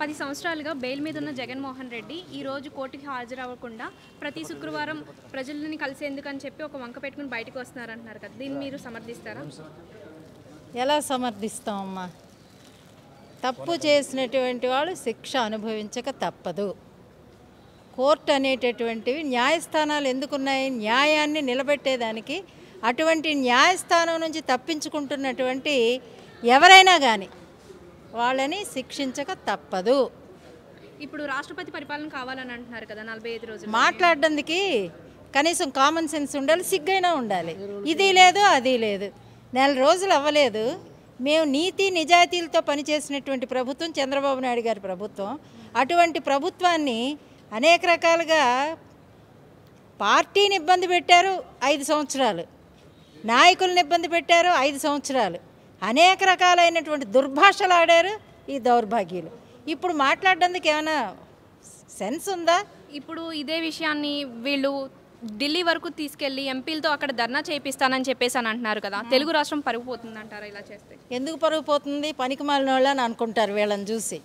10 సంవత్సరాలుగా బెయిల్ మీద ఉన్న జగన్మోహన్ రెడ్డి ఈ రోజు కోర్టుకి హాజరవ్వకుండా ప్రతి శుక్రవారం ప్రజలని కలిసేందుకు అని చెప్పి ఒక వంక పెట్టుకుని బయటకు వస్తున్నారంటున్నారు కదా, దీన్ని మీరు సమర్థిస్తారా? ఎలా సమర్థిస్తామమ్మా? తప్పు చేసినటువంటి వాళ్ళు శిక్ష అనుభవించక తప్పదు. కోర్టు అనేటటువంటివి న్యాయస్థానాలు ఎందుకున్నాయి? న్యాయాన్ని నిలబెట్టేదానికి. అటువంటి న్యాయస్థానం నుంచి తప్పించుకుంటున్నటువంటి ఎవరైనా కానీ వాళ్ళని శిక్షించక తప్పదు. ఇప్పుడు రాష్ట్రపతి పరిపాలన కావాలని అంటున్నారు కదా 45 రోజులు. మాట్లాడడానికి కనీసం కామన్ సెన్స్ ఉండాలి, సిగ్గైనా ఉండాలి. ఇది లేదు అది లేదు. 4 రోజులు అవ్వలేదు. మేము నీతి నిజాయితీలతో పనిచేసినటువంటి ప్రభుత్వం చంద్రబాబు నాయుడు గారి ప్రభుత్వం. అటువంటి ప్రభుత్వాన్ని అనేక రకాలుగా పార్టీని ఇబ్బంది పెట్టారు 5 సంవత్సరాలు, నాయకులను ఇబ్బంది పెట్టారు 5 సంవత్సరాలు, అనేక రకాలైనటువంటి దుర్భాషలు ఆడారు ఈ దౌర్భాగ్యులు. ఇప్పుడు మాట్లాడడానికి ఏమైనా సెన్స్ ఉందా? ఇప్పుడు ఇదే విషయాన్ని వీళ్ళు ఢిల్లీ వరకు తీసుకెళ్లి ఎంపీలతో అక్కడ ధర్నా చేయిస్తానని చెప్పేసి అని అంటున్నారు కదా, తెలుగు రాష్ట్రం పరుగు పోతుందంటారా ఇలా చేస్తే? ఎందుకు పరుగు పోతుంది? పనికిమాలిన వాళ్ళు అని అనుకుంటారు వీళ్ళని చూసి.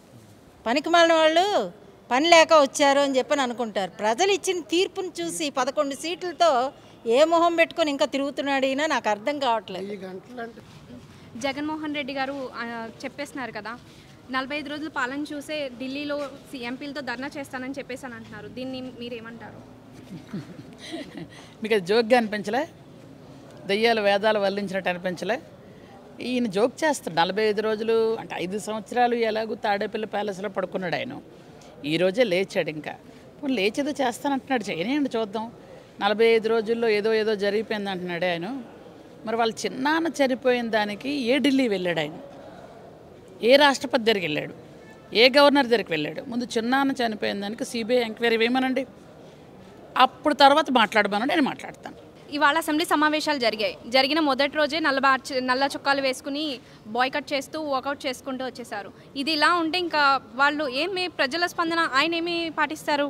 పనికిమాలిన వాళ్ళు పని లేక వచ్చారు అని చెప్పని అనుకుంటారు. ప్రజలు ఇచ్చిన తీర్పును చూసి 11 సీట్లతో ఏ మొహం పెట్టుకొని ఇంకా తిరుగుతున్నాడు ఈయన నాకు అర్థం కావట్లేదు. జగన్మోహన్ రెడ్డి గారు చెప్పేస్తున్నారు కదా 45 రోజులు పాలన చూసే ఢిల్లీలో ఎంపీలతో ధర్నా చేస్తానని చెప్పేసి అని అంటున్నారు, దీన్ని మీరేమంటారు? మీకు అది జోక్గా అనిపించలే? దయ్యాలు వేదాలు వల్లించినట్టు అనిపించలే? ఈయన జోక్ చేస్తాడు. 45 రోజులు అంటే 5 సంవత్సరాలు ఎలాగూ తాడేపల్లి ప్యాలెస్లో పడుకున్నాడు ఆయన. ఈరోజే లేచాడు. ఇంకా లేచేదో చేస్తానంటున్నాడు, చేయనేయండి చూద్దాం. 45 రోజుల్లో ఏదో జరిగిపోయింది అంటున్నాడే ఆయన. మరి వాళ్ళ చిన్నాన్న చనిపోయిన దానికి ఏ ఢిల్లీ వెళ్ళాడు ఆయన? ఏ రాష్ట్రపతి దగ్గరికి వెళ్ళాడు? ఏ గవర్నర్ దగ్గరికి వెళ్ళాడు? ముందు చిన్నాన్న చనిపోయిన దానికి సిబిఐ ఎంక్వైరీ వేయమనండి, అప్పుడు తర్వాత మాట్లాడమనండి, నేను మాట్లాడతాను. ఇవాళ అసెంబ్లీ సమావేశాలు జరిగిన మొదటి రోజే నల్ల చొక్కాలు వేసుకుని బాయ్కట్ చేస్తూ వాకౌట్ చేసుకుంటూ వచ్చేసారు. ఇది ఇలా ఉంటే ఇంకా వాళ్ళు ప్రజల స్పందన ఆయన ఏమి పాటిస్తారు?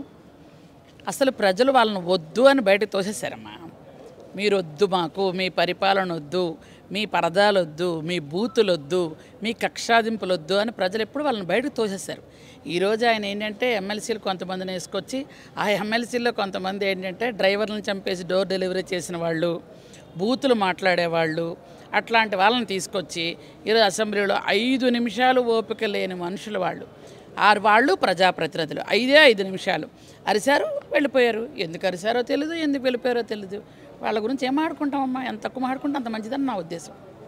అసలు ప్రజలు వాళ్ళని వద్దు అని బయటకు తోసేశారమ్మా. మీరు వద్దు, మాకు మీ పరిపాలన వద్దు, మీ పరదాలు వద్దు, మీ బూతులు వద్దు, మీ కక్షాదింపులు వద్దు అని ప్రజలు ఎప్పుడు వాళ్ళని బయటకు తోసేశారు. ఈరోజు ఆయన ఏంటంటే ఎమ్మెల్సీలు కొంతమందిని వేసుకొచ్చి ఆ ఎమ్మెల్సీల్లో కొంతమంది ఏంటంటే డ్రైవర్లను చంపేసి డోర్ డెలివరీ చేసిన వాళ్ళు, బూతులు మాట్లాడేవాళ్ళు, అట్లాంటి వాళ్ళని తీసుకొచ్చి ఈరోజు అసెంబ్లీలో 5 నిమిషాలు ఓపిక లేని మనుషులు వాళ్ళు ప్రజాప్రతినిధులు 5 నిమిషాలు అరిశారు, వెళ్ళిపోయారు. ఎందుకు అరిశారో తెలీదు, ఎందుకు వెళ్ళిపోయారో తెలీదు. వాళ్ళ గురించి ఏం ఆడుకుంటామమ్మా? ఎంత తక్కువ ఆడుకుంటే అంత మంచిదని నా ఉద్దేశం.